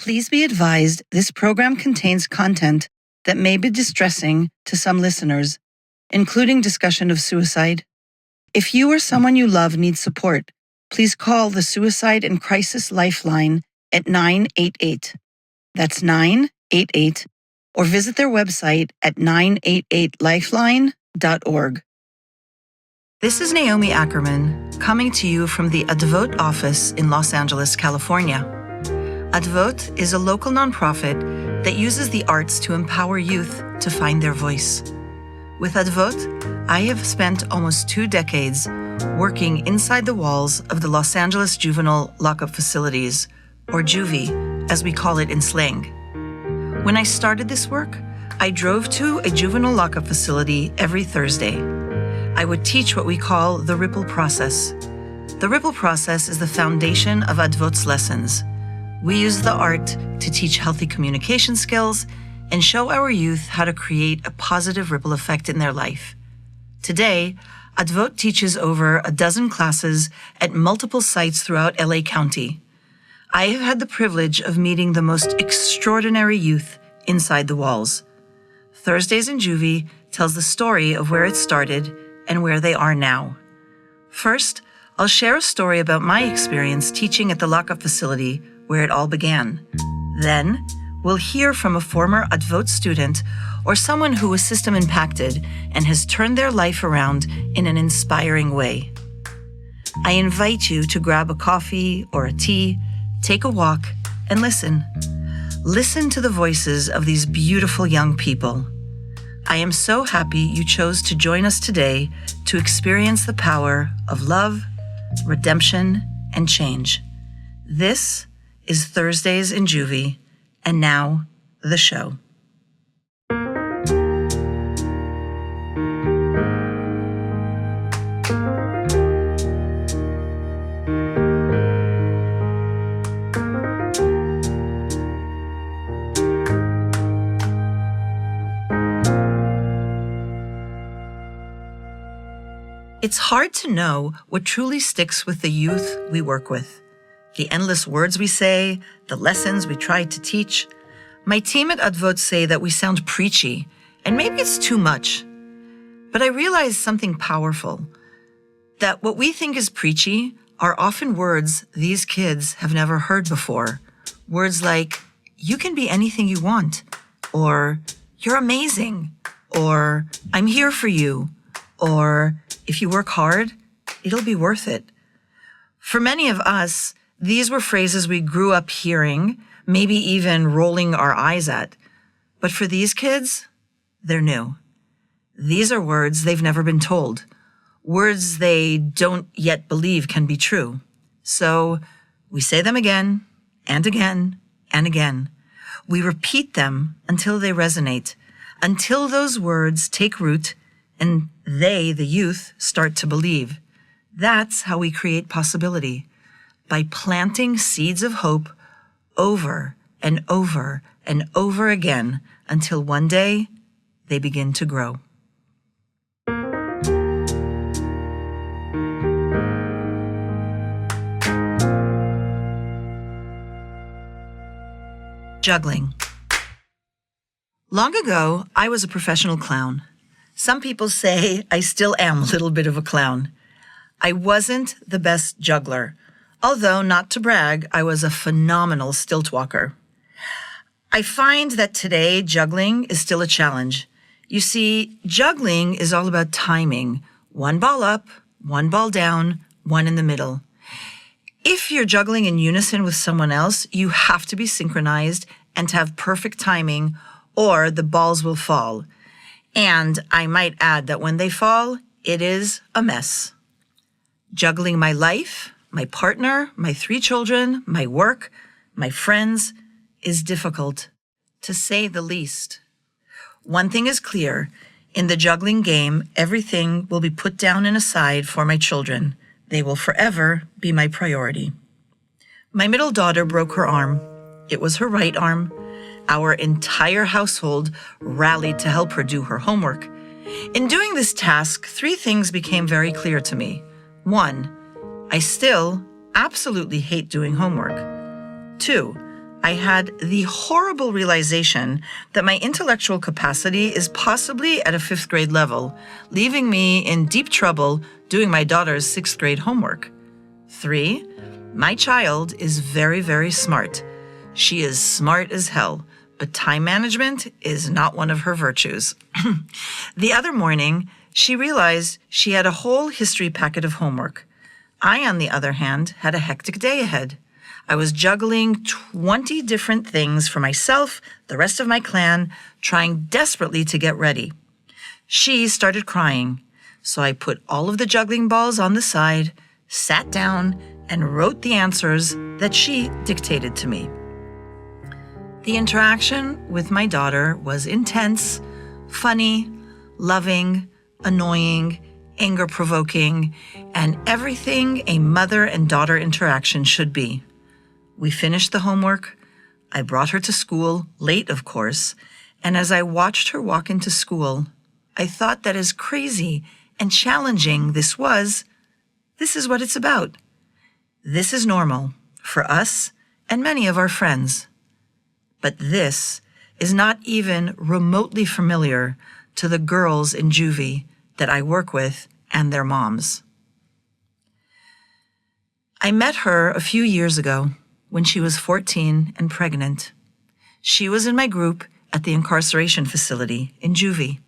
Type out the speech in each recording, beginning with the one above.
Please be advised this program contains content that may be distressing to some listeners, including discussion of suicide. If you or someone you love needs support, please call the Suicide and Crisis Lifeline at 988. That's 988, or visit their website at 988lifeline.org. This is Naomi Ackerman, coming to you from the Advot office in Los Angeles, California. Advot is a local nonprofit that uses the arts to empower youth to find their voice. With Advot, I have spent almost 2 decades working inside the walls of the Los Angeles juvenile lockup facilities, or Juvie, as we call it in slang. When I started this work, I drove to a juvenile lockup facility every Thursday. I would teach what we call the ripple process. The ripple process is the foundation of Advot's lessons. We use the art to teach healthy communication skills and show our youth how to create a positive ripple effect in their life. Today, Advot teaches over a dozen classes at multiple sites throughout LA County. I have had the privilege of meeting the most extraordinary youth inside the walls. Thursdays in Juvie tells the story of where it started and where they are now. First, I'll share a story about my experience teaching at the lockup facility where it all began. Then, we'll hear from a former Advot student or someone who was system impacted and has turned their life around in an inspiring way. I invite you to grab a coffee or a tea, take a walk, and listen. Listen to the voices of these beautiful young people. I am so happy you chose to join us today to experience the power of love, redemption, and change. This is Thursdays in Juvie, and now, the show. It's hard to know what truly sticks with the youth we work with. The endless words we say, the lessons we try to teach. My team at Advot say that we sound preachy, and maybe it's too much. But I realize something powerful, that what we think is preachy are often words these kids have never heard before. Words like, you can be anything you want, or you're amazing, or I'm here for you, or if you work hard, it'll be worth it. For many of us, these were phrases we grew up hearing, maybe even rolling our eyes at. But for these kids, they're new. These are words they've never been told, words they don't yet believe can be true. So we say them again and again and again. We repeat them until they resonate, until those words take root and they, the youth, start to believe. That's how we create possibility, by planting seeds of hope over and over and over again until one day they begin to grow. Juggling. Long ago, I was a professional clown. Some people say I still am a little bit of a clown. I wasn't the best juggler, although, not to brag, I was a phenomenal stilt walker. I find that today juggling is still a challenge. You see, juggling is all about timing. One ball up, one ball down, one in the middle. If you're juggling in unison with someone else, you have to be synchronized and to have perfect timing, or the balls will fall. And I might add that when they fall, it is a mess. Juggling my life, my partner, my 3 children, my work, my friends is difficult, to say the least. One thing is clear. In the juggling game, everything will be put down and aside for my children. They will forever be my priority. My middle daughter broke her arm. It was her right arm. Our entire household rallied to help her do her homework. In doing this task, 3 things became very clear to me. 1, I still absolutely hate doing homework. 2, I had the horrible realization that my intellectual capacity is possibly at a 5th grade level, leaving me in deep trouble doing my daughter's 6th grade homework. 3, my child is very, very smart. She is smart as hell, but time management is not one of her virtues. The other morning, she realized she had a whole history packet of homework. I, on the other hand, had a hectic day ahead. I was juggling 20 different things for myself, the rest of my clan, trying desperately to get ready. She started crying, so I put all of the juggling balls on the side, sat down, and wrote the answers that she dictated to me. The interaction with my daughter was intense, funny, loving, annoying, anger-provoking, and everything a mother and daughter interaction should be. We finished the homework. I brought her to school, late of course, and as I watched her walk into school, I thought that as crazy and challenging this was, this is what it's about. This is normal for us and many of our friends. But this is not even remotely familiar to the girls in Juvie that I work with and their moms. I met her a few years ago when she was 14 and pregnant. She was in my group at the incarceration facility in Juvie.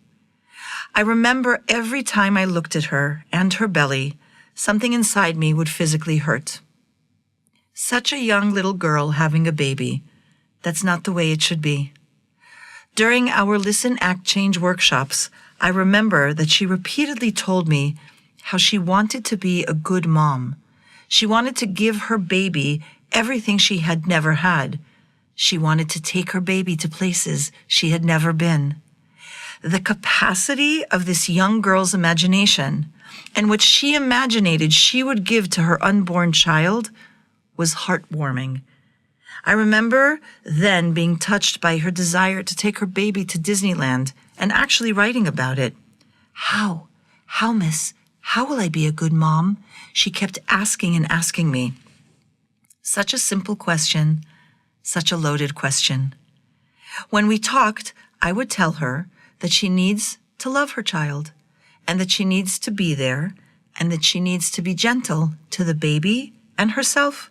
I remember every time I looked at her and her belly, something inside me would physically hurt. Such a young little girl having a baby, that's not the way it should be. During our Listen, Act, Change workshops, I remember that she repeatedly told me how she wanted to be a good mom. She wanted to give her baby everything she had never had. She wanted to take her baby to places she had never been. The capacity of this young girl's imagination and what she imaginated she would give to her unborn child was heartwarming. I remember then being touched by her desire to take her baby to Disneyland and actually writing about it. How, miss, how will I be a good mom? She kept asking and asking me. Such a simple question, such a loaded question. When we talked, I would tell her that she needs to love her child and that she needs to be there and that she needs to be gentle to the baby and herself.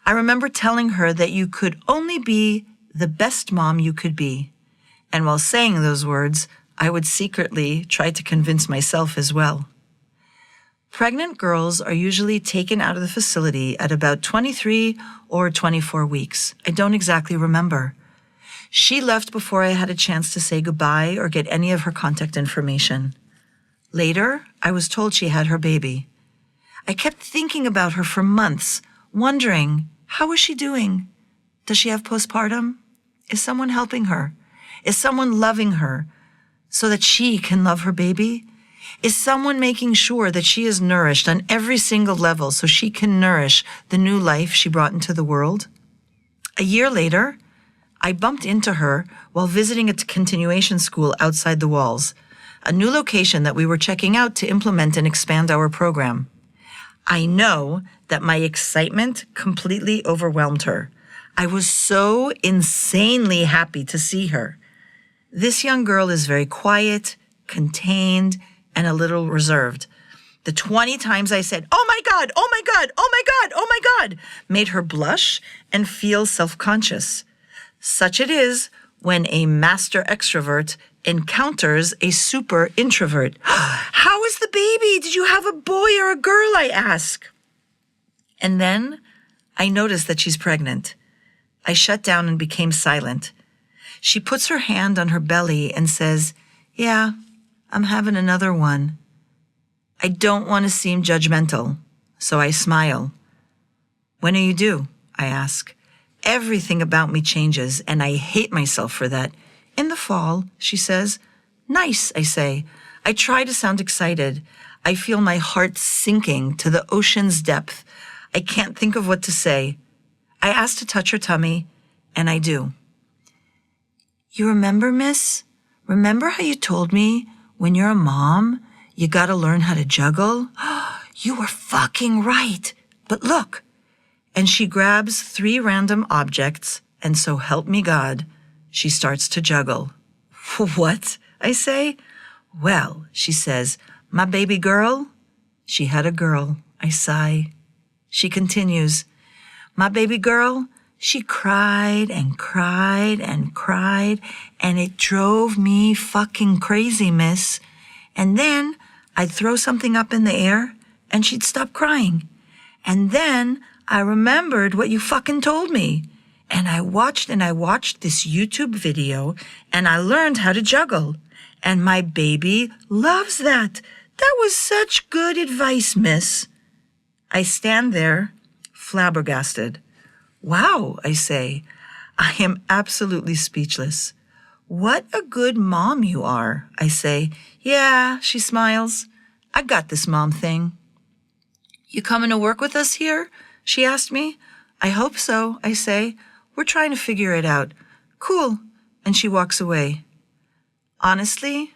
I remember telling her that you could only be the best mom you could be. And while saying those words, I would secretly try to convince myself as well. Pregnant girls are usually taken out of the facility at about 23 or 24 weeks. I don't exactly remember. She left before I had a chance to say goodbye or get any of her contact information. Later, I was told she had her baby. I kept thinking about her for months, wondering, how is she doing? Does she have postpartum? Is someone helping her? Is someone loving her so that she can love her baby? Is someone making sure that she is nourished on every single level so she can nourish the new life she brought into the world? A year later, I bumped into her while visiting a continuation school outside the walls, a new location that we were checking out to implement and expand our program. I know that my excitement completely overwhelmed her. I was so insanely happy to see her. This young girl is very quiet, contained, and a little reserved. The 20 times I said, "Oh my God, oh my God, oh my God, oh my God," made her blush and feel self-conscious. Such it is when a master extrovert encounters a super introvert. "How is the baby? Did you have a boy or a girl?" I ask. And then I notice that she's pregnant. I shut down and became silent. She puts her hand on her belly and says, "Yeah, I'm having another one." I don't want to seem judgmental, so I smile. "When are you due?" I ask. Everything about me changes, and I hate myself for that. "In the fall," she says. "Nice," I say. I try to sound excited. I feel my heart sinking to the ocean's depth. I can't think of what to say. I ask to touch her tummy, and I do. "You remember, miss? Remember how you told me when you're a mom, you gotta learn how to juggle? You were fucking right. But look." And she grabs 3 random objects and so help me God, she starts to juggle. What? I say. Well, she says, my baby girl. She had a girl. I sigh. She continues, my baby girl, she cried and cried and cried, and it drove me fucking crazy, miss. And then I'd throw something up in the air, and she'd stop crying. And then I remembered what you fucking told me. And I watched this YouTube video, and I learned how to juggle. And my baby loves that. That was such good advice, miss. I stand there, flabbergasted. Wow, I say. I am absolutely speechless. What a good mom you are, I say. Yeah, she smiles. I got this mom thing. You coming to work with us here? She asked me. I hope so, I say. We're trying to figure it out. Cool. And she walks away. Honestly,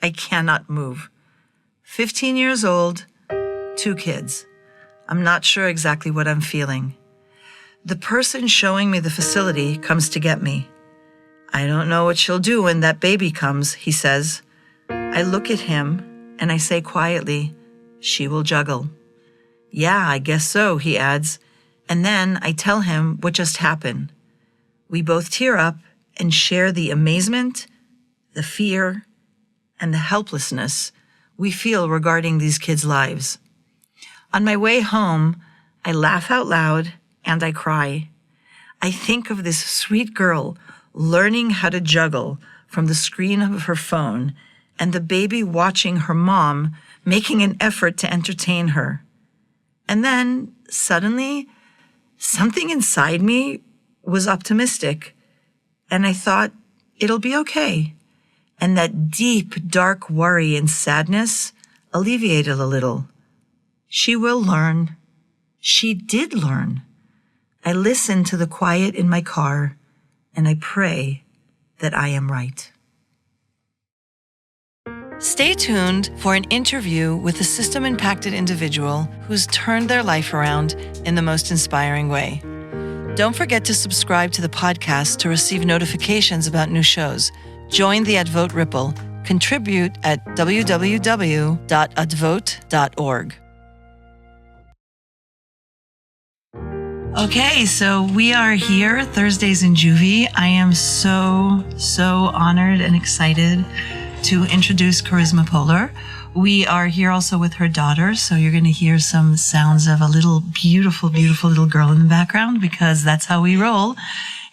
I cannot move. 15 years old, 2 kids. I'm not sure exactly what I'm feeling. The person showing me the facility comes to get me. I don't know what she'll do when that baby comes, he says. I look at him and I say quietly, she will juggle. Yeah, I guess so, he adds. And then I tell him what just happened. We both tear up and share the amazement, the fear, and the helplessness we feel regarding these kids' lives. On my way home, I laugh out loud and I cry. I think of this sweet girl learning how to juggle from the screen of her phone and the baby watching her mom making an effort to entertain her. And then, suddenly, something inside me was optimistic, and I thought, it'll be okay. And that deep, dark worry and sadness alleviated a little. She will learn. She did learn. I listen to the quiet in my car, and I pray that I am right. Stay tuned for an interview with a system-impacted individual who's turned their life around in the most inspiring way. Don't forget to subscribe to the podcast to receive notifications about new shows. Join the Advot Ripple. Contribute at www.advot.org. Okay, so we are here, Thursdays in Juvie. I am so honored and excited to introduce Charisma Polar. We are here also with her daughter, so you're going to hear some sounds of a little beautiful little girl in the background because that's how we roll.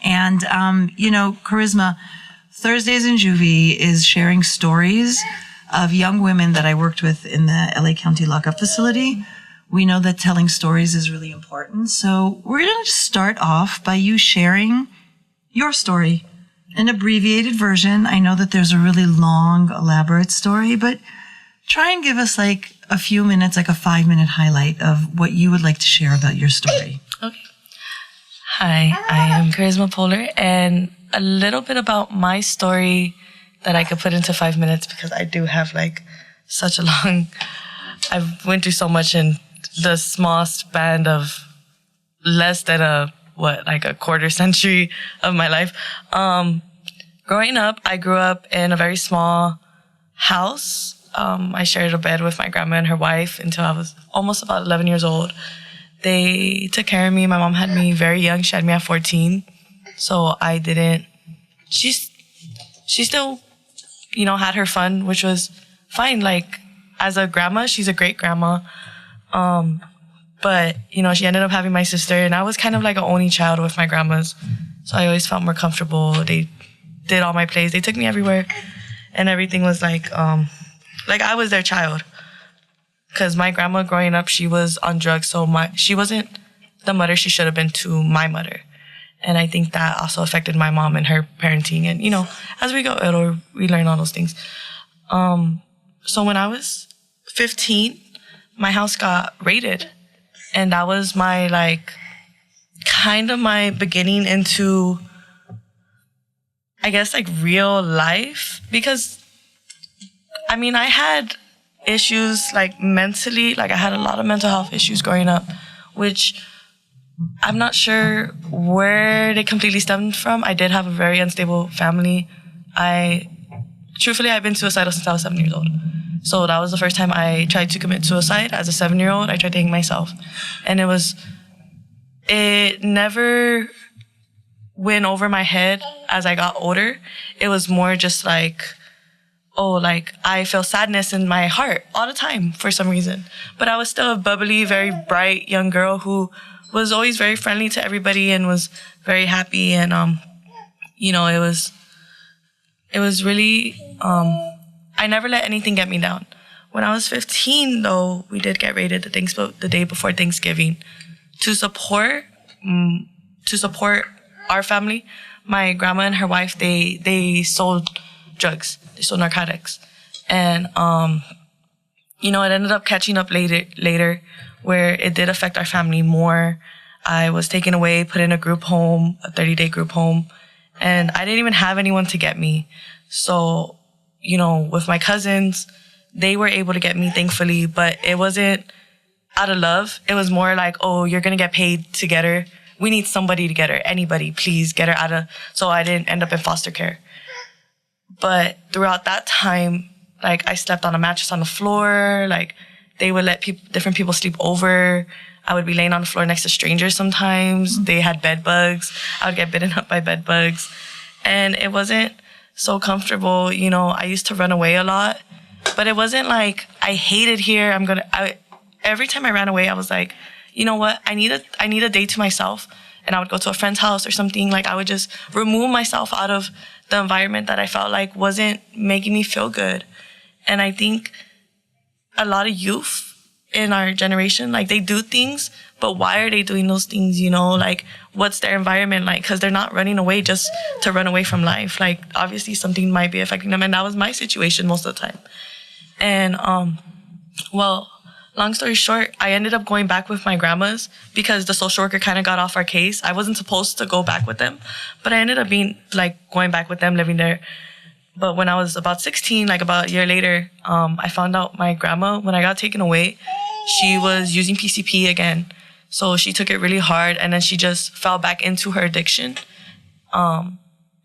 And, Charisma, Thursdays in Juvie is sharing stories of young women that I worked with in the LA County lockup facility. We know that telling stories is really important. So we're going to start off by you sharing your story, an abbreviated version. I know that there's a really long, elaborate story, but try and give us like a few minutes, like a 5-minute highlight of what you would like to share about your story. Okay. Hi, I am Charisma Polar, and a little bit about my story that I could put into 5 minutes because I do have like such a long, I've went through so much in the small span of less than a quarter century of my life. Growing up, I grew up in a very small house. I shared a bed with my grandma and her wife until I was almost about 11 years old. They took care of me. My mom had me very young. She had me at 14. So I didn't, she still, had her fun, which was fine. Like, as a grandma, she's a great grandma. But, she ended up having my sister, and I was kind of like an only child with my grandmas. So I always felt more comfortable. They did all my plays. They took me everywhere, and everything was like I was their child. Because my grandma growing up, she was on drugs, so she wasn't the mother she should have been to my mother. And I think that also affected my mom and her parenting. And, as we go older, we learn all those things. So when I was 15, my house got raided. And that was my, my beginning into, I guess, real life. Because, I had issues, mentally. I had a lot of mental health issues growing up, which I'm not sure where they completely stemmed from. I did have a very unstable family. Truthfully, I've been suicidal since I was 7 years old. So that was the first time I tried to commit suicide. As a 7-year-old, I tried to hang myself. And it never went over my head as I got older. It was more just like, I feel sadness in my heart all the time for some reason. But I was still a bubbly, very bright young girl who was always very friendly to everybody and was very happy. And, it was really, I never let anything get me down. When I was 15, though, we did get raided the day before Thanksgiving. To support our family, my grandma and her wife, they sold drugs. They sold narcotics. And, it ended up catching up later where it did affect our family more. I was taken away, put in a group home, a 30-day group home, and I didn't even have anyone to get me. So, with my cousins, they were able to get me, thankfully, but it wasn't out of love. It was more like, oh, you're going to get paid to get her. We need somebody to get her. Anybody, please get her out of... So I didn't end up in foster care. But throughout that time, I slept on a mattress on the floor. They would let different people sleep over. I would be laying on the floor next to strangers sometimes. They had bed bugs. I would get bitten up by bed bugs. And it wasn't so comfortable. I used to run away a lot. But it wasn't like I hated here. Every time I ran away, I was like, you know what? I need a day to myself. And I would go to a friend's house or something. I would just remove myself out of the environment that I felt like wasn't making me feel good. And I think a lot of youth in our generation, they do things, but why are they doing those things, what's their environment like? Because they're not running away just to run away from life. Obviously something might be affecting them, and that was my situation most of the time. And, long story short, I ended up going back with my grandmas because the social worker kind of got off our case. I wasn't supposed to go back with them, but I ended up being, going back with them, living there. But when I was about 16, about a year later, I found out my grandma, when I got taken away, she was using PCP again. So she took it really hard, and then she just fell back into her addiction. And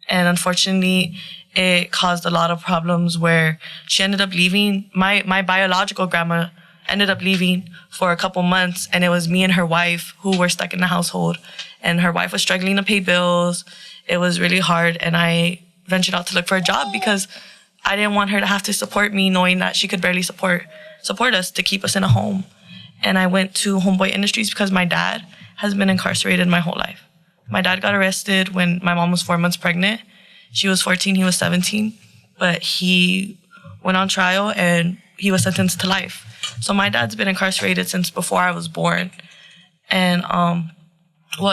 unfortunately, it caused a lot of problems where she ended up leaving. My biological grandma ended up leaving for a couple months, and it was me and her wife who were stuck in the household. And her wife was struggling to pay bills. It was really hard, and I ventured out to look for a job because I didn't want her to have to support me, knowing that she could barely support us to keep us in a home. And I went to Homeboy Industries because my dad has been incarcerated my whole life. My dad got arrested when my mom was 4 months pregnant. She was 14, he was 17, but he went on trial and he was sentenced to life. So my dad's been incarcerated since before I was born. And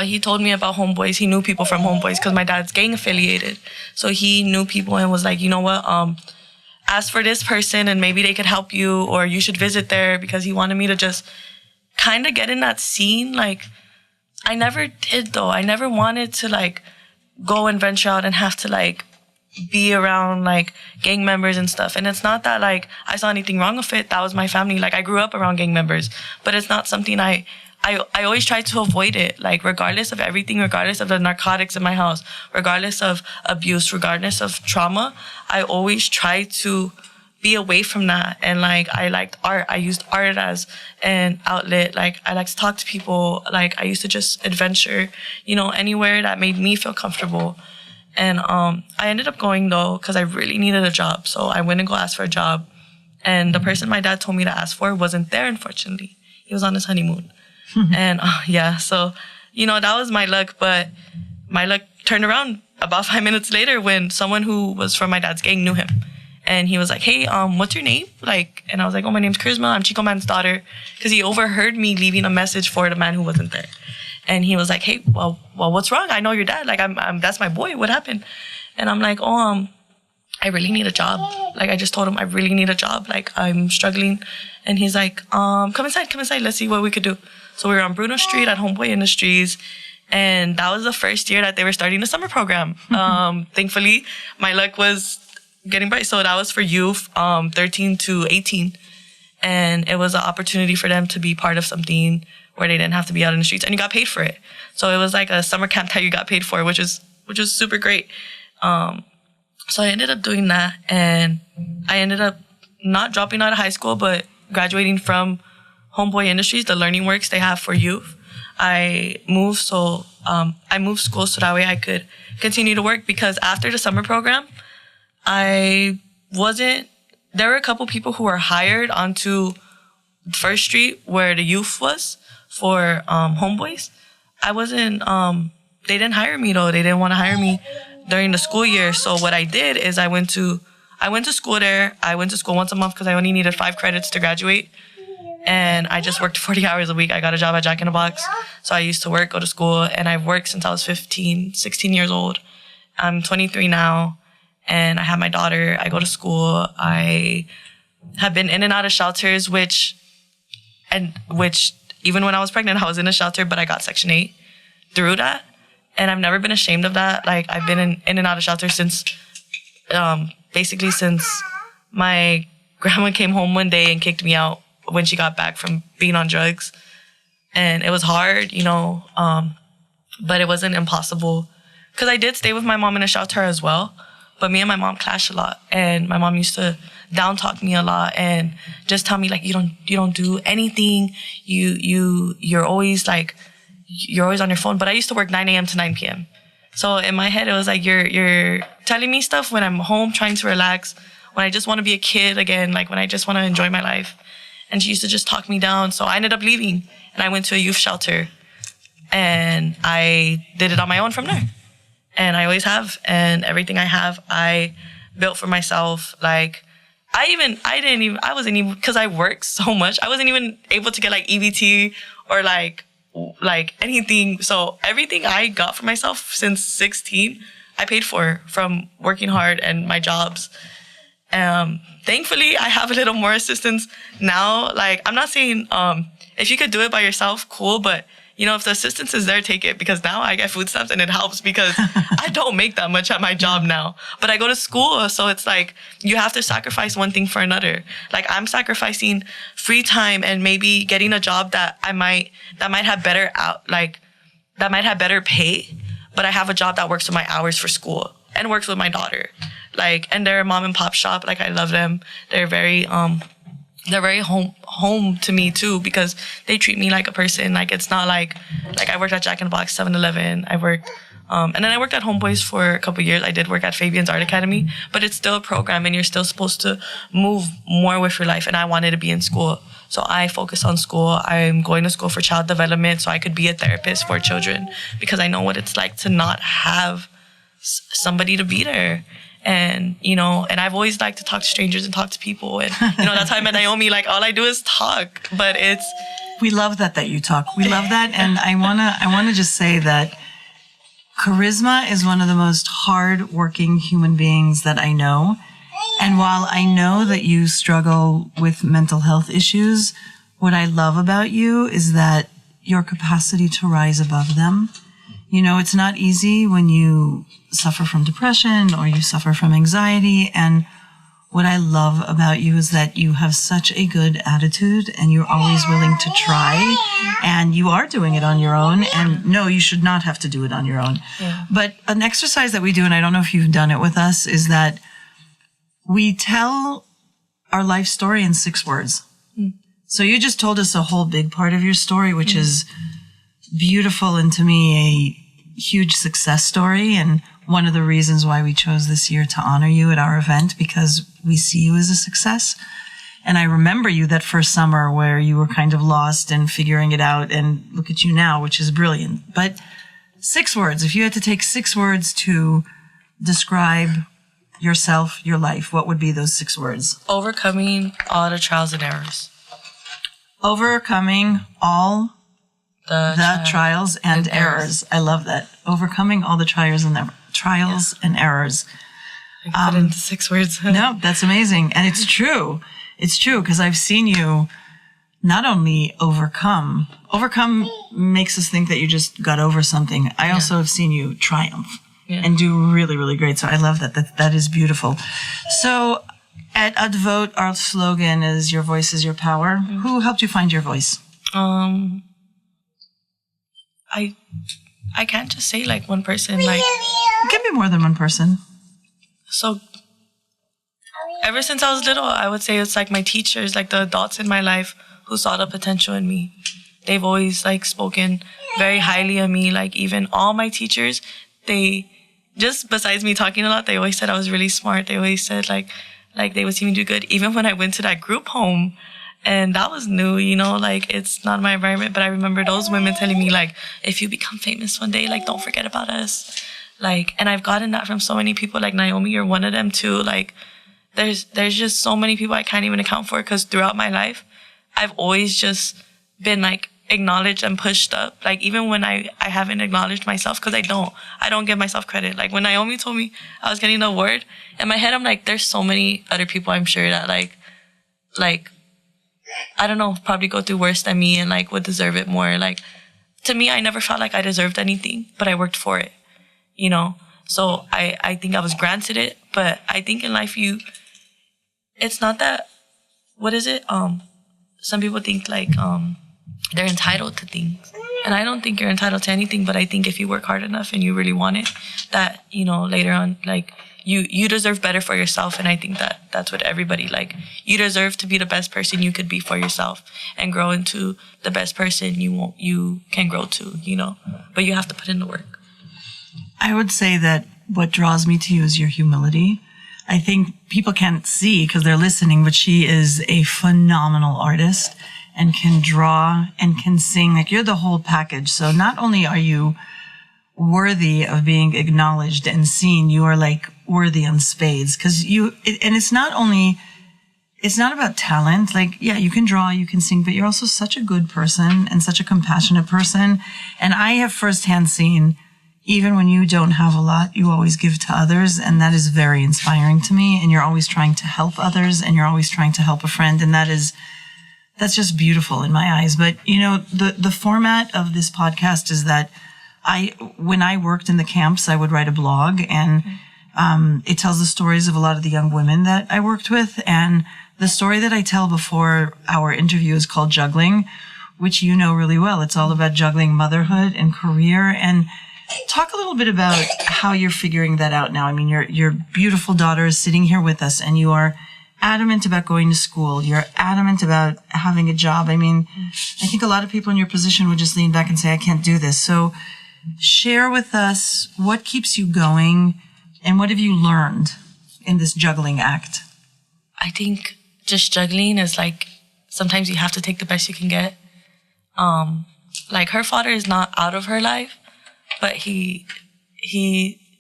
he told me about Homeboys. He knew people from Homeboys because my dad's gang affiliated. So he knew people and was like, you know what, ask for this person and maybe they could help you, or you should visit there, because he wanted me to just kind of get in that scene. I never did, though. I never wanted to go and venture out and have to be around gang members and stuff. And it's not that I saw anything wrong with it. That was my family. I grew up around gang members, but it's not something I always try to avoid it, regardless of everything, regardless of the narcotics in my house, regardless of abuse, regardless of trauma. I always try to be away from that. And I liked art. I used art as an outlet. I like to talk to people. I used to just adventure, anywhere that made me feel comfortable. And I ended up going, though, because I really needed a job. So I went and go ask for a job. And the person my dad told me to ask for wasn't there, unfortunately. He was on his honeymoon. And so, that was my luck. But my luck turned around about 5 minutes later when someone who was from my dad's gang knew him. And he was like, hey, what's your name? And I was like, oh, my name's Charisma. I'm Chico Man's daughter. Because he overheard me leaving a message for the man who wasn't there. And he was like, hey, well, what's wrong? I know your dad. I'm that's my boy. What happened? And I'm like, I really need a job. I just told him I really need a job. I'm struggling. And he's like, come inside. Let's see what we could do. So we were on Bruno Street at Homeboy Industries. And that was the first year that they were starting the summer program. Thankfully, my luck was getting bright. So that was for youth, 13 to 18. And it was an opportunity for them to be part of something where they didn't have to be out in the streets, and you got paid for it. So it was like a summer camp that you got paid for, which was super great. So I ended up doing that, and I ended up not dropping out of high school, but graduating from Homeboy Industries, the learning works they have for youth. I moved schools so that way I could continue to work, because after the summer program, there were a couple people who were hired onto First Street where the youth was for Homeboys. I wasn't, they didn't hire me though. They didn't want to hire me during the school year. So what I did is I went to school there. I went to school once a month because I only needed 5 credits to graduate. And I just worked 40 hours a week. I got a job at Jack in the Box. So I used to work, go to school, and I've worked since I was 16 years old. I'm 23 now, and I have my daughter. I go to school. I have been in and out of shelters, which even when I was pregnant, I was in a shelter, but I got Section 8 through that. And I've never been ashamed of that. Like, I've been in and out of shelter since my grandma came home one day and kicked me out when she got back from being on drugs. And it was hard, but it wasn't impossible. Because I did stay with my mom in a shelter as well. But me and my mom clashed a lot. And my mom used to down talk me a lot and just tell me, like, you don't do anything. You're always on your phone. But I used to work 9 a.m. to 9 p.m. So in my head, it was like, you're telling me stuff when I'm home trying to relax, when I just want to be a kid again, like when I just want to enjoy my life. And she used to just talk me down. So I ended up leaving, and I went to a youth shelter, and I did it on my own from there. And I always have, and everything I have, I built for myself. Like, I wasn't even, because I work so much, I wasn't even able to get like EBT or like anything. So everything I got for myself since 16, I paid for from working hard and my jobs. Thankfully, I have a little more assistance now. Like, I'm not saying, if you could do it by yourself, cool, but if the assistance is there, take it, because now I get food stamps and it helps because I don't make that much at my job now. But I go to school, so it's like you have to sacrifice one thing for another. Like, I'm sacrificing free time and maybe getting a job that might have better that might have better pay, but I have a job that works with my hours for school and works with my daughter. Like, and they're a mom and pop shop. Like, I love them. They're very home to me too, because they treat me like a person. Like, it's not like I worked at Jack in the Box, 7-Eleven. I worked, and then I worked at Homeboys for a couple of years. I did work at Fabian's Art Academy, but it's still a program and you're still supposed to move more with your life. And I wanted to be in school. So I focus on school. I'm going to school for child development so I could be a therapist for children, because I know what it's like to not have somebody to be there. And, and I've always liked to talk to strangers and talk to people. And, that's how I met Naomi. Like, all I do is talk, but we love that you talk. We love that. And I want to just say that Charisma is one of the most hard-working human beings that I know. And while I know that you struggle with mental health issues, what I love about you is that your capacity to rise above them. It's not easy when you suffer from depression or you suffer from anxiety. And what I love about you is that you have such a good attitude and you're always willing to try, and you are doing it on your own. And no, you should not have to do it on your own. Yeah. But an exercise that we do, and I don't know if you've done it with us, is that we tell our life story in 6 words. Mm. So you just told us a whole big part of your story, which is beautiful, and to me a huge success story, and one of the reasons why we chose this year to honor you at our event, because we see you as a success. And I remember you that first summer where you were kind of lost and figuring it out, and look at you now, which is brilliant. But 6 words, if you had to take 6 words to describe yourself, your life, what would be those 6 words? Overcoming all the trials and errors. Overcoming all the trials and errors. I love that. Overcoming all the trials and errors. I put into 6 words. No, that's amazing. And it's true. It's true, because I've seen you not only overcome makes us think that you just got over something. I also have seen you triumph and do really, really great. So I love that. That is beautiful. So at Advot, our slogan is "Your voice is your power." Mm-hmm. Who helped you find your voice? I can't just say like one person. Like, it can be more than one person. So ever since I was little, I would say it's like my teachers, like the adults in my life who saw the potential in me. They've always like spoken very highly of me. Like even all my teachers, they just besides me talking a lot, they always said I was really smart. They always said like they would see me do good. Even when I went to that group home, and that was new, you know, like it's not my environment, but I remember those women telling me like, if you become famous one day, like don't forget about us. Like, and I've gotten that from so many people. Like Naomi, you're one of them too. Like there's just so many people I can't even account for, because throughout my life, I've always just been like acknowledged and pushed up. Like even when I haven't acknowledged myself, because I don't give myself credit. Like when Naomi told me I was getting the award, in my head I'm like, there's so many other people I'm sure that like I don't know, probably go through worse than me and like would deserve it more. Like to me, I never felt like I deserved anything, but I worked for it, you know? So I think I was granted it, but I think in life it's not that, what is it? Some people think like they're entitled to things. And I don't think you're entitled to anything, but I think if you work hard enough and you really want it, that, you know, later on, like you deserve better for yourself. And I think that's what everybody, like, you deserve to be the best person you could be for yourself and grow into the best person you can grow to, you know, but you have to put in the work. I would say that what draws me to you is your humility. I think people can't see because they're listening, but she is a phenomenal artist and can draw and can sing. Like, you're the whole package. So not only are you worthy of being acknowledged and seen, you are like worthy on spades, because and it's not about talent. Like, yeah, you can draw, you can sing, but you're also such a good person and such a compassionate person. And I have firsthand seen, even when you don't have a lot, you always give to others. And that is very inspiring to me. And you're always trying to help others, and you're always trying to help a friend. And that's just beautiful in my eyes. But, you know, the format of this podcast is that when I worked in the camps, I would write a blog, and it tells the stories of a lot of the young women that I worked with. And the story that I tell before our interview is called Juggling, which you know really well. It's all about juggling motherhood and career. And talk a little bit about how you're figuring that out now. I mean, your beautiful daughter is sitting here with us, and you are adamant about going to school. You're adamant about having a job. I mean, I think a lot of people in your position would just lean back and say, I can't do this. So share with us what keeps you going, and what have you learned in this juggling act? I think just juggling is like, sometimes you have to take the best you can get. Like, her father is not out of her life, but he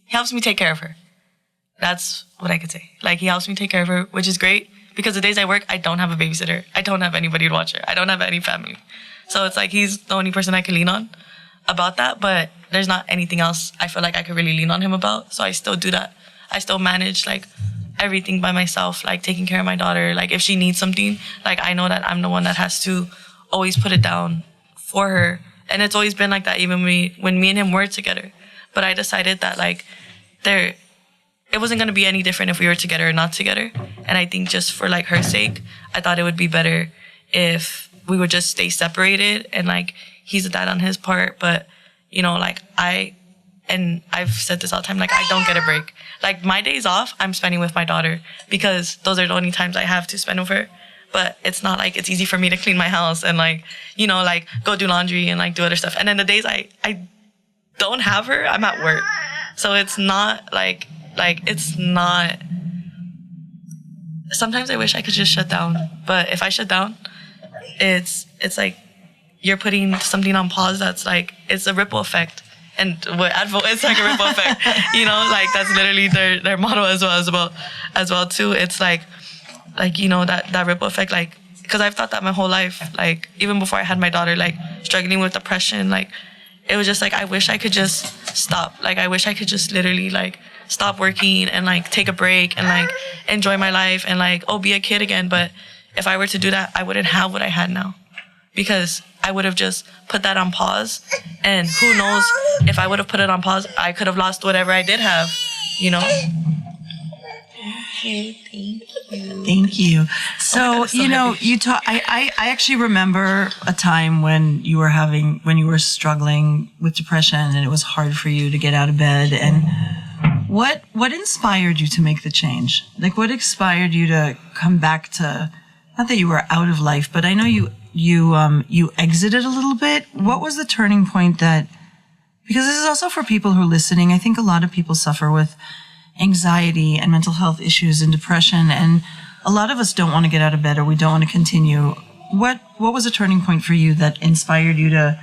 helps me take care of her. That's what I could say. Like, he helps me take care of her, which is great, because the days I work, I don't have a babysitter. I don't have anybody to watch her. I don't have any family. So it's like, he's the only person I can lean on about that, but there's not anything else I feel like I could really lean on him about. So I still do that. I still manage like everything by myself, like taking care of my daughter. Like, if she needs something, like, I know that I'm the one that has to always put it down for her. And it's always been like that, even when me and him were together. But I decided that like it wasn't going to be any different if we were together or not together. And I think just for like her sake, I thought it would be better if we would just stay separated, and like, he's a dad on his part. But, you know, like, I've said this all the time, like, I don't get a break. Like, my days off, I'm spending with my daughter, because those are the only times I have to spend with her. But it's not like it's easy for me to clean my house and like, you know, like go do laundry and like do other stuff. And then the days I don't have her, I'm at work. So it's not like it's not, sometimes I wish I could just shut down. But if I shut down, it's like you're putting something on pause that's like, it's a ripple effect. And what Advot, it's like a ripple effect, you know, like that's literally their motto as well too. It's like, you know, that ripple effect, like, because I've thought that my whole life, like, even before I had my daughter, like, struggling with depression, like, it was just like, I wish I could just stop. Like, I wish I could just literally, like, stop working and, like, take a break and, like, enjoy my life and, like, be a kid again. But if I were to do that, I wouldn't have what I had now, because I would have just put that on pause. And who knows, if I would have put it on pause, I could have lost whatever I did have, you know? Hey, thank you. Thank you. So, you talk. I actually remember a time when you were struggling with depression, and it was hard for you to get out of bed. And what inspired you to make the change? Like, what inspired you to come back to? Not that you were out of life, but I know you exited a little bit. What was the turning point that? Because this is also for people who are listening. I think a lot of people suffer with anxiety and mental health issues and depression, and a lot of us don't want to get out of bed, or we don't want to continue. What was a turning point for you that inspired you to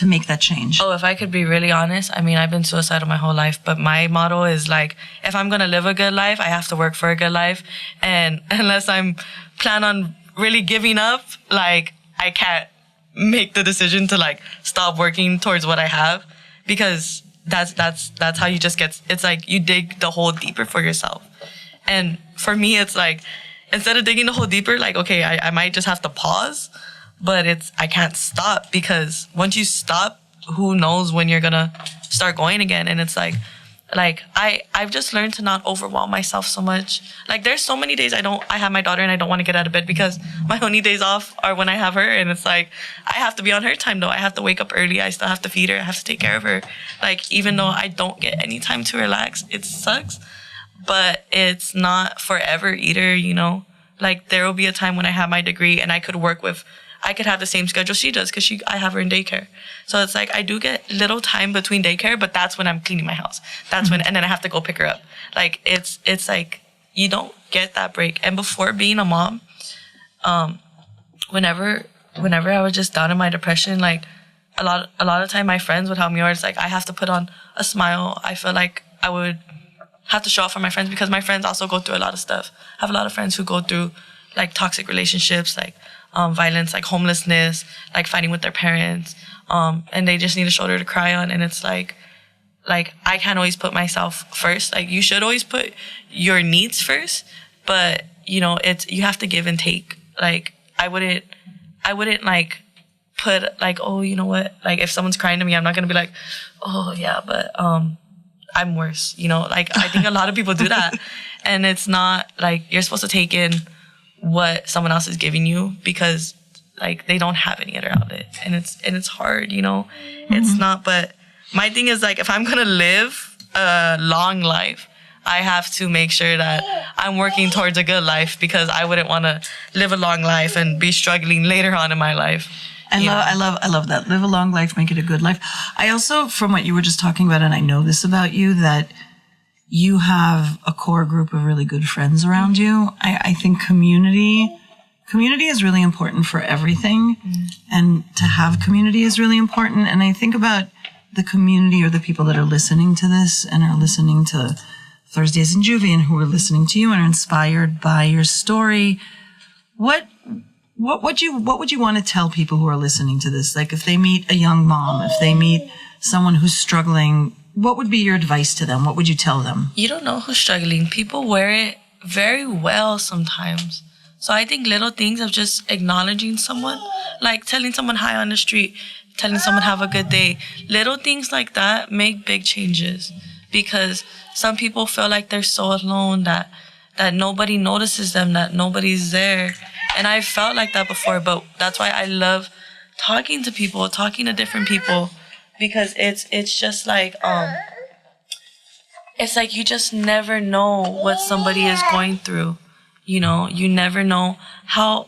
make that change? Oh, if I could be really honest, I mean, I've been suicidal my whole life, but my motto is like, if I'm going to live a good life, I have to work for a good life. And unless I'm plan on really giving up, like, I can't make the decision to like stop working towards what I have, because that's how you just get, it's like you dig the hole deeper for yourself. And for me, it's like, instead of digging the hole deeper, like, okay, I might just have to pause, but I can't stop, because once you stop, who knows when you're gonna start going again. And it's like I've just learned to not overwhelm myself so much. Like, there's so many days I have my daughter and I don't want to get out of bed, because my only days off are when I have her. And it's like, I have to be on her time though. I have to wake up early. I still have to feed her. I have to take care of her. Like, even though I don't get any time to relax, it sucks, but it's not forever either, Like, there will be a time when I have my degree and I could have the same schedule she does, because I have her in daycare. So it's like, I do get little time between daycare, but that's when I'm cleaning my house. That's when, and then I have to go pick her up. Like, it's like, you don't get that break. And before being a mom, whenever I was just down in my depression, like, a lot of time my friends would help me, or it's like, I have to put on a smile. I feel like I would have to show off for my friends, because my friends also go through a lot of stuff. I have a lot of friends who go through like toxic relationships, like violence, like homelessness, like fighting with their parents, and they just need a shoulder to cry on. And it's like I can't always put myself first. Like, you should always put your needs first, but you have to give and take. Like, I wouldn't like put like, oh, you know what? Like, if someone's crying to me, I'm not gonna be like, oh yeah, but I'm worse. Like, I think a lot of people do that, and it's not like, you're supposed to take in what someone else is giving you, because like, they don't have any other outlet, and it's hard, It's not. But my thing is, like, if I'm gonna live a long life, I have to make sure that I'm working towards a good life, because I wouldn't want to live a long life and be struggling later on in my life. I love that. Live a long life, make it a good life. I also, from what you were just talking about, and I know this about you, that you have a core group of really good friends around you. I think community is really important for everything. And to have community is really important. And I think about the community, or the people that are listening to this and are listening to Thursdays in Juvie, and who are listening to you and are inspired by your story. What would you want to tell people who are listening to this? Like, if they meet a young mom, if they meet someone who's struggling, what would be your advice to them? What would you tell them? You don't know who's struggling. People wear it very well sometimes. So I think little things of just acknowledging someone, like telling someone hi on the street, telling someone have a good day. Little things like that make big changes, because some people feel like they're so alone that nobody notices them, that nobody's there. And I felt like that before, but that's why I love talking to people, talking to different people, because it's just like, it's like you just never know what somebody is going through. You never know how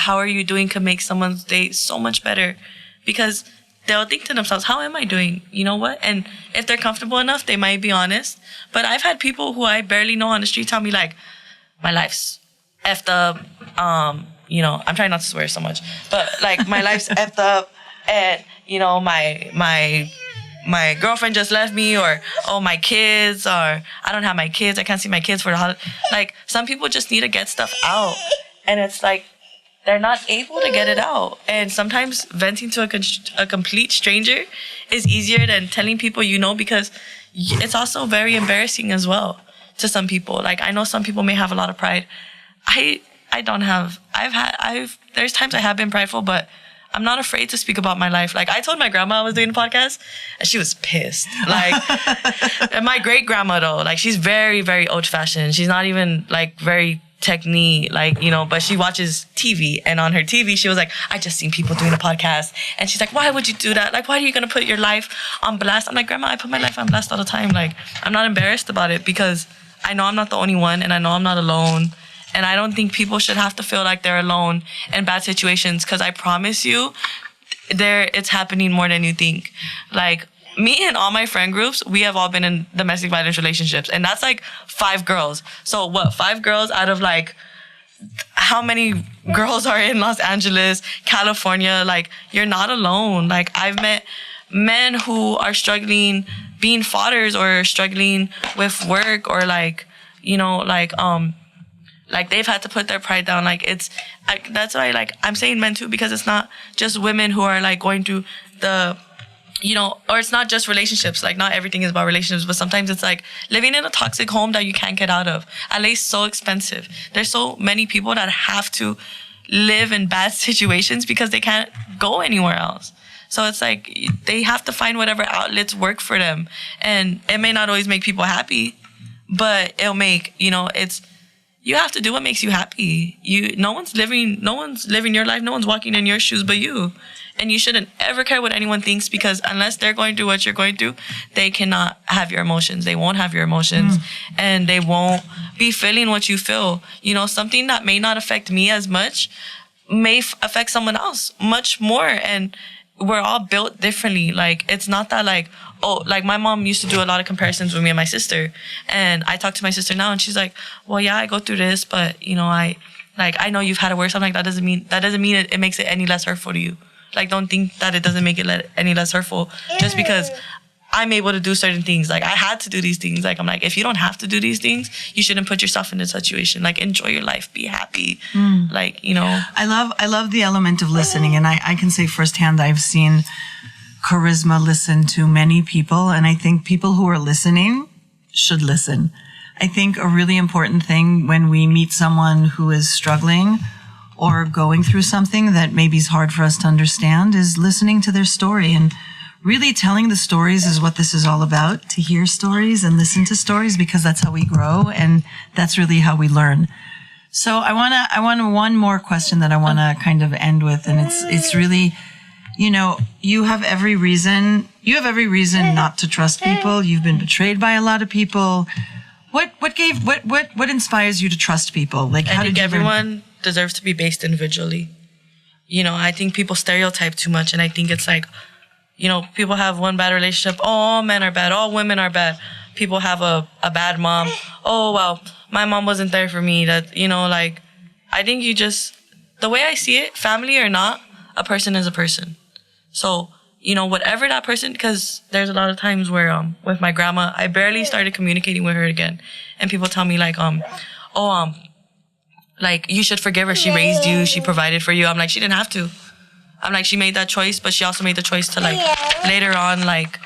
are you doing could make someone's day so much better, because they'll think to themselves, how am I doing? You know what? And if they're comfortable enough, they might be honest. But I've had people who I barely know on the street tell me, like, my life's effed up. I'm trying not to swear so much, but like, my life's effed up, and my girlfriend just left me, or my kids, or I don't have my kids, I can't see my kids for the holiday. Like, some people just need to get stuff out, and it's like they're not able to get it out. And sometimes venting to a complete stranger is easier than telling people, because it's also very embarrassing as well to some people. Like, I know some people may have a lot of pride. I don't have. There's times I have been prideful, but I'm not afraid to speak about my life. Like, I told my grandma I was doing a podcast, and she was pissed. Like, and my great grandma though, like, she's very, very old fashioned. She's not even like very technique, like, you know, but she watches TV, and on her TV, she was like, I just seen people doing a podcast. And she's like, why would you do that? Like, why are you going to put your life on blast? I'm like, Grandma, I put my life on blast all the time. Like, I'm not embarrassed about it because I know I'm not the only one, and I know I'm not alone. And I don't think people should have to feel like they're alone in bad situations, because I promise you, it's happening more than you think. Like, me and all my friend groups, we have all been in domestic violence relationships. And that's like 5 girls. So what, 5 girls out of like, how many girls are in Los Angeles, California? Like, you're not alone. Like, I've met men who are struggling being fathers or struggling with work, or like, you know, like they've had to put their pride down. Like, that's why, like, I'm saying men too, because it's not just women who are like going through the, you know, or it's not just relationships. Like, not everything is about relationships, but sometimes it's like living in a toxic home that you can't get out of. LA is so expensive. There's so many people that have to live in bad situations because they can't go anywhere else. So it's like they have to find whatever outlets work for them. And it may not always make people happy, but it'll make, you know, you have to do what makes you happy. No one's living your life. No one's walking in your shoes but you. And you shouldn't ever care what anyone thinks, because unless they're going through what you're going through, they cannot have your emotions. They won't have your emotions. And they won't be feeling what you feel. You know, something that may not affect me as much may affect someone else much more. And we're all built differently. Like, it's not that like, oh, like my mom used to do a lot of comparisons with me and my sister. And I talk to my sister now, and she's like, well, yeah, I go through this, but you know, I know you've had it worse. I'm like, that doesn't mean it makes it any less hurtful to you. Like, don't think that it doesn't make it any less hurtful just because I'm able to do certain things. Like, I had to do these things. Like, I'm like, if you don't have to do these things, you shouldn't put yourself in this situation. Like, enjoy your life, be happy. Like, you know. I love the element of listening. And I can say firsthand, I've seen charisma listen to many people. And I think people who are listening should listen. I think a really important thing when we meet someone who is struggling or going through something that maybe is hard for us to understand is listening to their story. And really telling the stories is what this is all about, to hear stories and listen to stories, because that's how we grow and that's really how we learn. So I want one more question that I want to kind of end with. And it's really, you know, you have every reason not to trust people. You've been betrayed by a lot of people. What inspires you to trust people? Like, I think everyone deserves to be based individually. You know, I think people stereotype too much, and I think it's like, you know, people have one bad relationship. Oh, all men are bad. All women are bad. People have a bad mom. Oh, well, my mom wasn't there for me. That, you know, like, I think the way I see it, family or not, a person is a person. So, you know, whatever that person, because there's a lot of times where, with my grandma, I barely started communicating with her again. And people tell me like, like, you should forgive her. She raised you. She provided for you. I'm like, she didn't have to. I'm like, she made that choice, but she also made the choice to like later on, like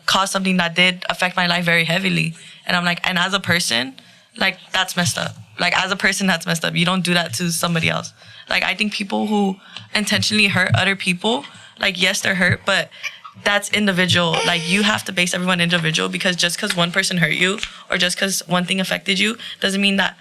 cause something that did affect my life very heavily. And I'm like, and as a person, like, that's messed up. Like, as a person, that's messed up. You don't do that to somebody else. Like, I think people who intentionally hurt other people, like, yes, they're hurt, but that's individual. Like, you have to base everyone individual, because just because one person hurt you or just because one thing affected you doesn't mean that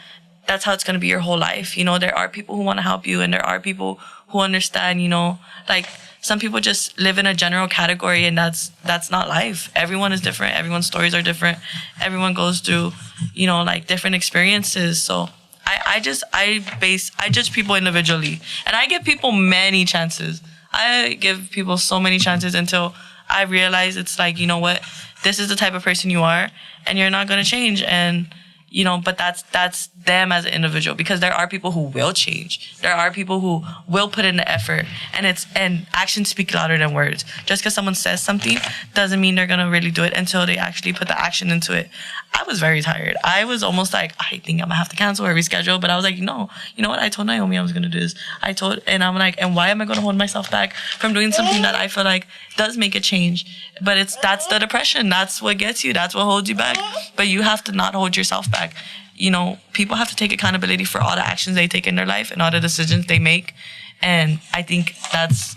that's how it's going to be your whole life. You know, there are people who want to help you, and there are people who understand, you know, like, some people just live in a general category, and that's not life. Everyone is different. Everyone's stories are different. Everyone goes through, you know, like, different experiences. So I judge people individually, and I give people many chances. I give people so many chances until I realize it's like, you know what, this is the type of person you are, and you're not going to change. And, you know, but that's them as an individual, because there are people who will change. There are people who will put in the effort, and actions speak louder than words. Just because someone says something doesn't mean they're going to really do it until they actually put the action into it. I was very tired. I was almost like, I think I'm gonna have to cancel or reschedule. But I was like, no, you know what? I told Naomi I was gonna do this. And I'm like, and why am I gonna hold myself back from doing something that I feel like does make a change? But that's the depression. That's what gets you. That's what holds you back. But you have to not hold yourself back. You know, people have to take accountability for all the actions they take in their life and all the decisions they make. And I think that's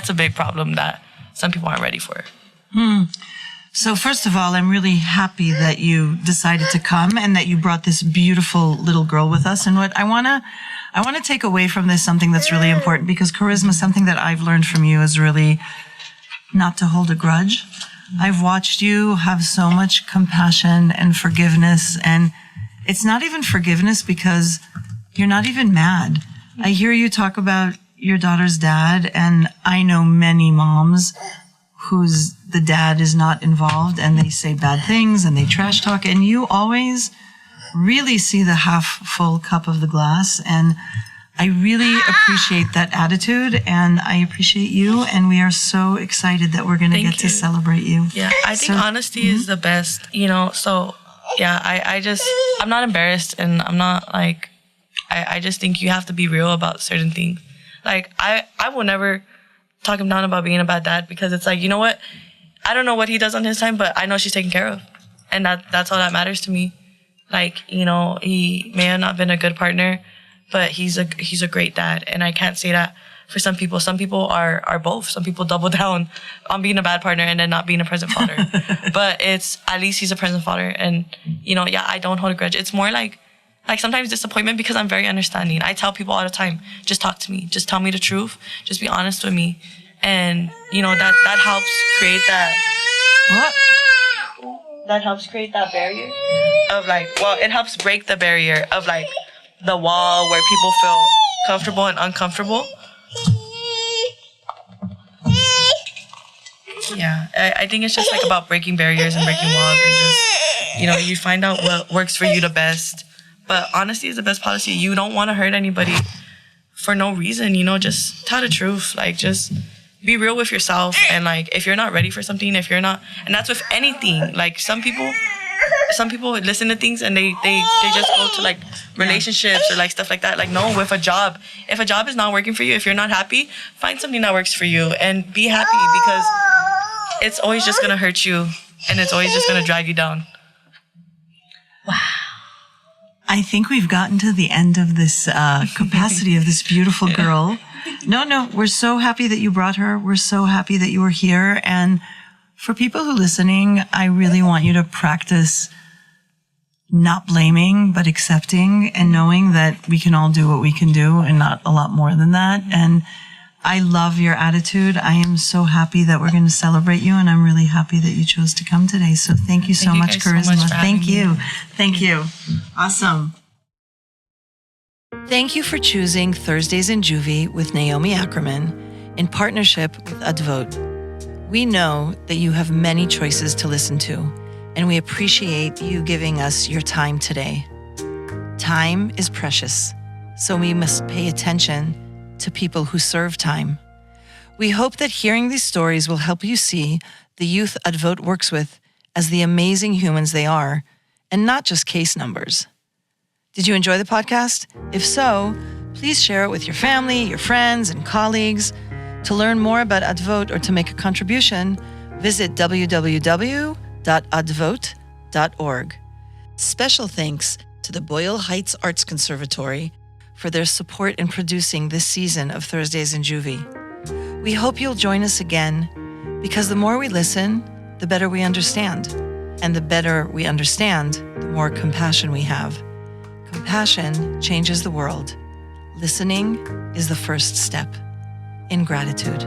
a big problem that some people aren't ready for. So first of all, I'm really happy that you decided to come and that you brought this beautiful little girl with us. And what I want to take away from this something that's really important, because charisma, something that I've learned from you is really not to hold a grudge. I've watched you have so much compassion and forgiveness, and it's not even forgiveness because you're not even mad. I hear you talk about your daughter's dad, and I know many moms whose the dad is not involved and they say bad things and they trash talk, and you always really see the half full cup of the glass. And I really appreciate that attitude, and I appreciate you, and we are so excited that we're going to get to celebrate you. Yeah, I think honesty is the best, so yeah, I'm not embarrassed, and I'm not like, I just think you have to be real about certain things. Like, I will never talk him down about being a bad dad, because it's like, you know what? I don't know what he does on his time, but I know she's taken care of. And that's all that matters to me. Like, he may have not been a good partner, but he's a great dad. And I can't say that for some people. Some people are both. Some people double down on being a bad partner and then not being a present father. But at least he's a present father. And, I don't hold a grudge. It's more like sometimes disappointment, because I'm very understanding. I tell people all the time, just talk to me. Just tell me the truth. Just be honest with me. And, that helps create that... What? That helps create that barrier of it helps break the barrier of the wall where people feel comfortable and uncomfortable. Yeah, I think it's just about breaking barriers and breaking walls, and just, you find out what works for you the best. But honesty is the best policy. You don't want to hurt anybody for no reason, just tell the truth. Just be real with yourself. And if you're not ready for something, if you're not, and that's with anything. Some people listen to things and they just go to relationships or stuff like that. No, with a job. If a job is not working for you, if you're not happy, find something that works for you and be happy, because it's always just going to hurt you and it's always just going to drag you down. Wow. I think we've gotten to the end of this capacity of this beautiful girl. No, we're so happy that you brought her. We're so happy that you were here. And for people who are listening, I really want you to practice not blaming, but accepting and knowing that we can all do what we can do and not a lot more than that. And I love your attitude. I am so happy that we're going to celebrate you, and I'm really happy that you chose to come today. So thank you so much, Charisma. Thank you. Thank you. Awesome. Thank you for choosing Thursdays in Juvie with Naomi Ackerman in partnership with Advot. We know that you have many choices to listen to, and we appreciate you giving us your time today. Time is precious, so we must pay attention to people who serve time. We hope that hearing these stories will help you see the youth Advot works with as the amazing humans they are, and not just case numbers. Did you enjoy the podcast? If so, please share it with your family, your friends, and colleagues. To learn more about Advot or to make a contribution, visit www.advot.org. Special thanks to the Boyle Heights Arts Conservatory for their support in producing this season of Thursdays in Juvie. We hope you'll join us again, because the more we listen, the better we understand. And the better we understand, the more compassion we have. Compassion changes the world. Listening is the first step. In gratitude.